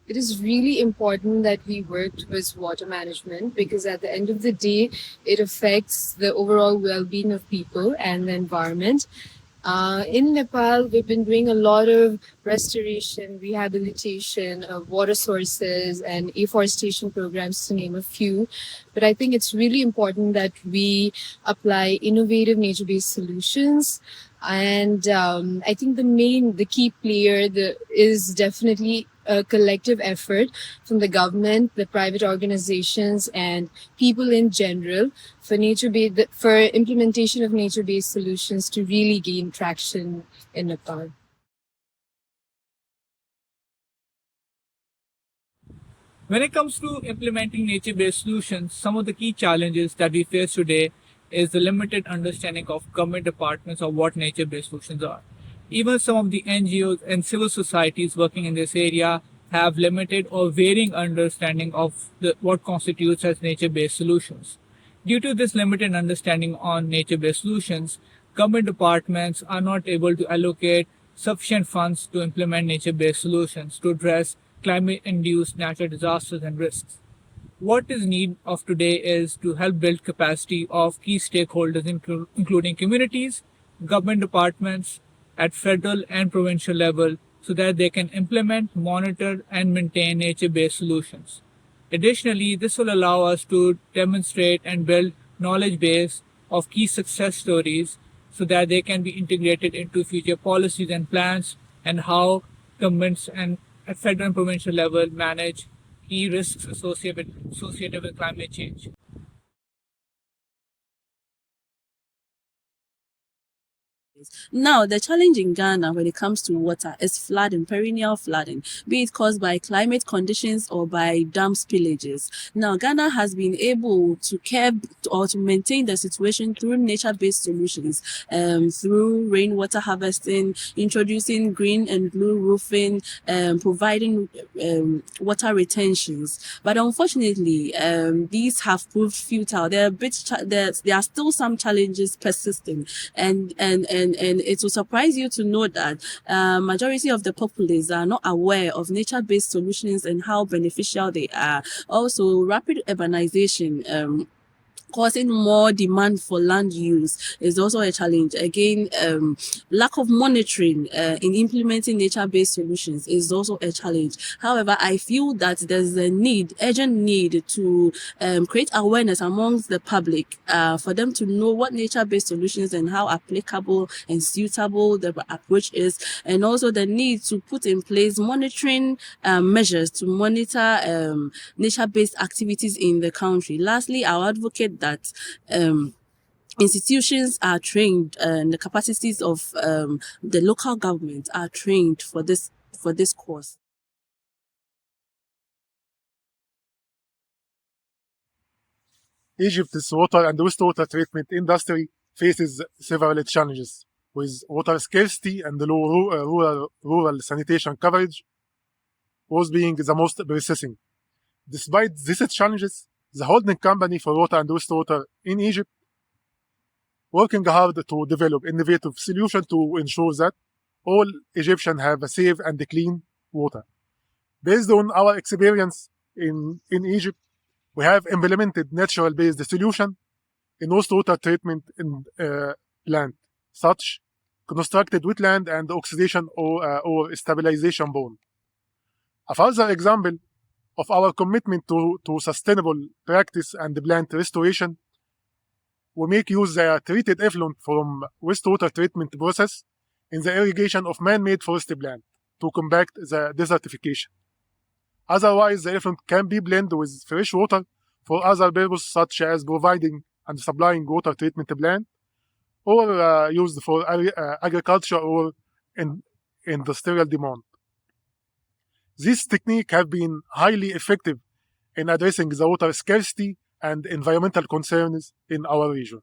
It is really important that we work towards water management because at the end of the day, it affects the overall well-being of people and the environment. In Nepal, we've been doing a lot of restoration, rehabilitation of water sources and afforestation programs, to name a few. But I think it's really important that we apply innovative nature-based solutions. And I think the key player is definitely a collective effort from the government, the private organizations, and people in general for implementation of nature-based solutions to really gain traction in Nepal. When it comes to implementing nature-based solutions, some of the key challenges that we face today is the limited understanding of government departments of what nature-based solutions are. Even some of the NGOs and civil societies working in this area have limited or varying understanding of what constitutes as nature-based solutions. Due to this limited understanding on nature-based solutions, government departments are not able to allocate sufficient funds to implement nature-based solutions to address climate-induced natural disasters and risks. What is need of today is to help build capacity of key stakeholders, including communities, government departments at federal and provincial level, so that they can implement, monitor, and maintain nature-based solutions. Additionally, this will allow us to demonstrate and build knowledge base of key success stories so that they can be integrated into future policies and plans and how governments and at federal and provincial level manage key risks associated with climate change. Now, the challenge in Ghana when it comes to water is flooding, perennial flooding, be it caused by climate conditions or by dam spillages. Now, Ghana has been able to curb or to maintain the situation through nature-based solutions, through rainwater harvesting, introducing green and blue roofing, providing water retentions. But unfortunately, these have proved futile. There are still some challenges persisting, and it will surprise you to know that majority of the populace are not aware of nature-based solutions and how beneficial they are. Also, rapid urbanization causing more demand for land use is also a challenge. Again, lack of monitoring in implementing nature-based solutions is also a challenge. However, I feel that there's a urgent need to create awareness amongst the public for them to know what nature-based solutions and how applicable and suitable the approach is, and also the need to put in place monitoring measures to monitor nature-based activities in the country. Lastly, I'll advocate that institutions are trained and the capacities of the local government are trained for this course. Egypt's water and wastewater treatment industry faces several challenges, with water scarcity and low rural sanitation coverage was being the most pressing. Despite these challenges, the holding company for water and wastewater in Egypt working hard to develop innovative solutions to ensure that all Egyptians have a safe and clean water. Based on our experience in Egypt, we have implemented natural-based solution in wastewater treatment in plant, such constructed wetland and oxidation or stabilization pond. A further example of our commitment to sustainable practice and plant restoration, we make use the treated effluent from wastewater treatment process in the irrigation of man-made forest plant to combat the desertification. Otherwise, the effluent can be blended with fresh water for other purposes such as providing and supplying water treatment plant or used for agriculture or in industrial demand. These techniques have been highly effective in addressing the water scarcity and environmental concerns in our region.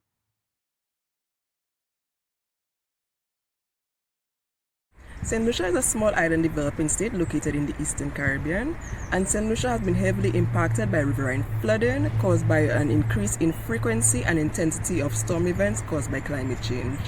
St. Lucia is a small island developing state located in the Eastern Caribbean, and St. Lucia has been heavily impacted by riverine flooding caused by an increase in frequency and intensity of storm events caused by climate change.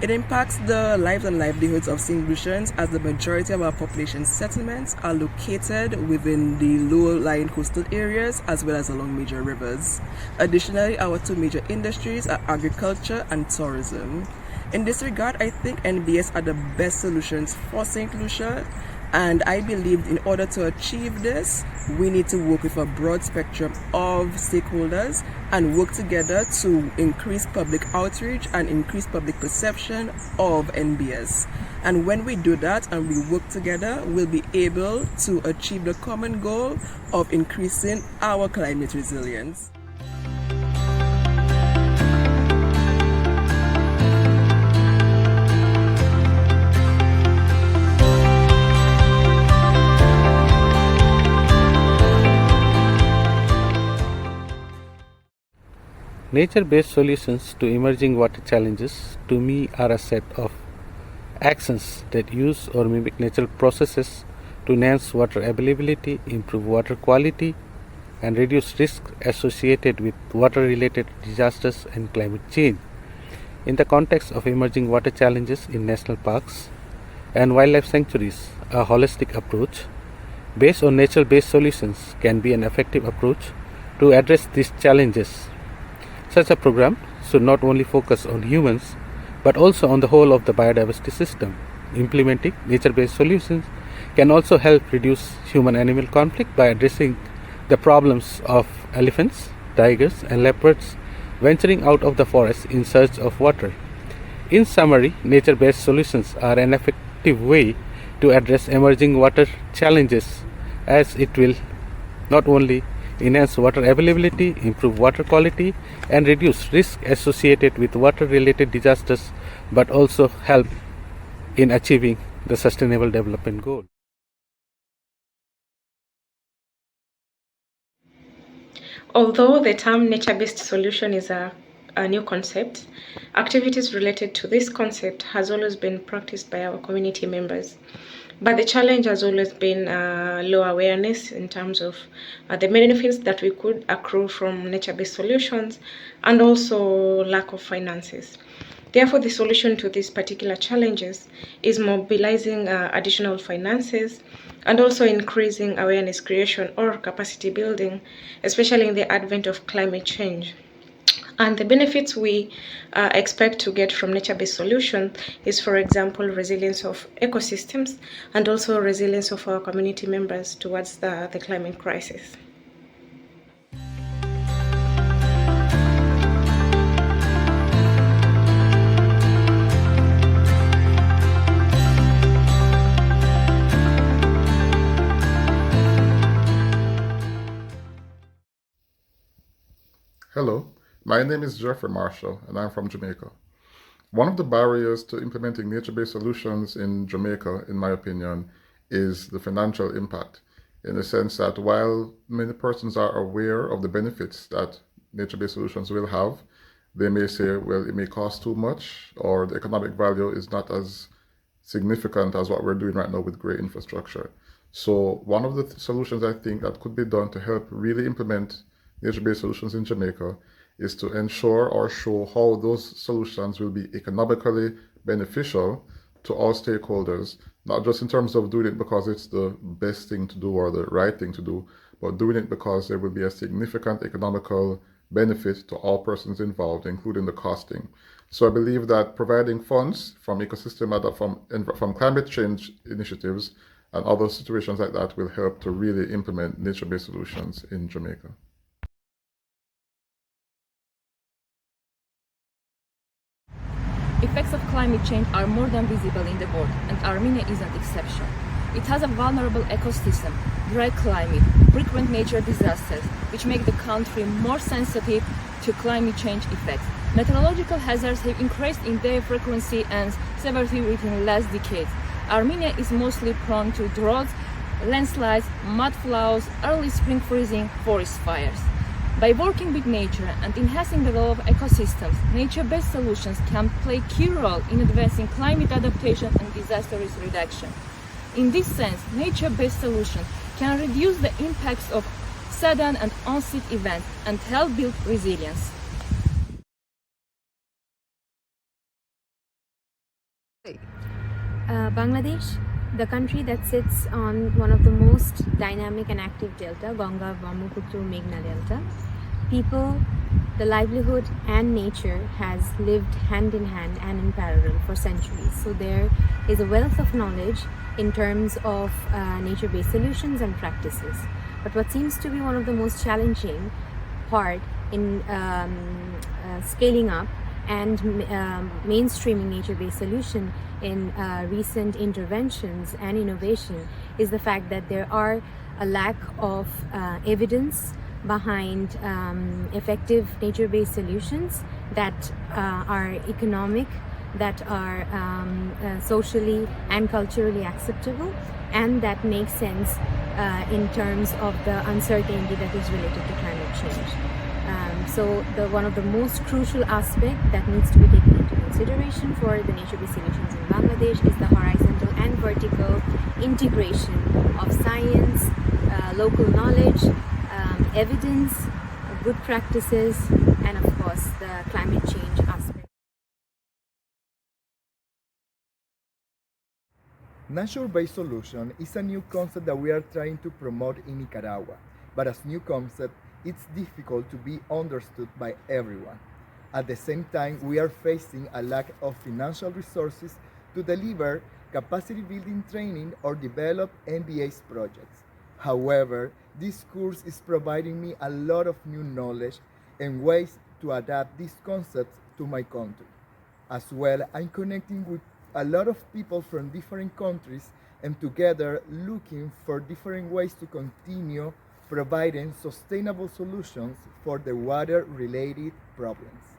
It impacts the lives and livelihoods of St. Lucians as the majority of our population settlements are located within the low-lying coastal areas as well as along major rivers. Additionally, our two major industries are agriculture and tourism. In this regard, I think NBS are the best solutions for St. Lucia, and I believe in order to achieve this, we need to work with a broad spectrum of stakeholders and work together to increase public outreach and increase public perception of NBS. And when we do that and we work together, we'll be able to achieve the common goal of increasing our climate resilience. Nature-based solutions to emerging water challenges to me are a set of actions that use or mimic natural processes to enhance water availability, improve water quality, and reduce risks associated with water-related disasters and climate change. In the context of emerging water challenges in national parks and wildlife sanctuaries, a holistic approach based on nature-based solutions can be an effective approach to address these challenges. Such a program should not only focus on humans but also on the whole of the biodiversity system. Implementing nature-based solutions can also help reduce human-animal conflict by addressing the problems of elephants, tigers, and leopards venturing out of the forest in search of water. In summary, nature-based solutions are an effective way to address emerging water challenges, as it will not only enhance water availability, improve water quality, and reduce risk associated with water-related disasters, but also help in achieving the Sustainable Development Goal. Although the term nature-based solution is a new concept, activities related to this concept has always been practiced by our community members. But the challenge has always been low awareness in terms of the benefits that we could accrue from nature-based solutions, and also lack of finances. Therefore, the solution to these particular challenges is mobilizing additional finances and also increasing awareness creation or capacity building, especially in the advent of climate change. And the benefits we expect to get from nature-based solutions is, for example, resilience of ecosystems and also resilience of our community members towards the climate crisis. Hello, my name is Jeffrey Marshall and I'm from Jamaica. One of the barriers to implementing nature-based solutions in Jamaica, in my opinion, is the financial impact, in the sense that while many persons are aware of the benefits that nature-based solutions will have, they may say, well, it may cost too much, or the economic value is not as significant as what we're doing right now with great infrastructure. So one of the solutions I think that could be done to help really implement nature-based solutions in Jamaica is to ensure or show how those solutions will be economically beneficial to all stakeholders, not just in terms of doing it because it's the best thing to do or the right thing to do, but doing it because there will be a significant economical benefit to all persons involved, including the costing. So I believe that providing funds from from climate change initiatives and other situations like that will help to really implement nature-based solutions in Jamaica. Effects of climate change are more than visible in the world, and Armenia is an exception. It has a vulnerable ecosystem, dry climate, frequent nature disasters, which make the country more sensitive to climate change effects. Meteorological hazards have increased in their frequency and severity within the last decade. Armenia is mostly prone to droughts, landslides, mud flows, early spring freezing, forest fires. By working with nature and enhancing the role of ecosystems, nature-based solutions can play a key role in advancing climate adaptation and disaster risk reduction. In this sense, nature-based solutions can reduce the impacts of sudden and onset events and help build resilience. Bangladesh, the country that sits on one of the most dynamic and active delta, Ganga, Brahmaputra, Meghna delta. People, the livelihood and nature has lived hand in hand and in parallel for centuries. So there is a wealth of knowledge in terms of nature-based solutions and practices. But what seems to be one of the most challenging part in scaling up and mainstreaming nature-based solution in recent interventions and innovation is the fact that there are a lack of evidence behind effective nature-based solutions that are economic, that are socially and culturally acceptable, and that make sense in terms of the uncertainty that is related to climate change. So one of the most crucial aspects that needs to be taken into consideration for the nature-based solutions in Bangladesh is the horizontal and vertical integration of science, local knowledge, evidence, good practices, and of course the climate change aspect. Nature-based solution is a new concept that we are trying to promote in Nicaragua, but as new concept, it's difficult to be understood by everyone. At the same time, we are facing a lack of financial resources to deliver capacity building training or develop MBA projects. However, this course is providing me a lot of new knowledge and ways to adapt these concepts to my country. As well, I'm connecting with a lot of people from different countries and together looking for different ways to continue providing sustainable solutions for the water-related problems.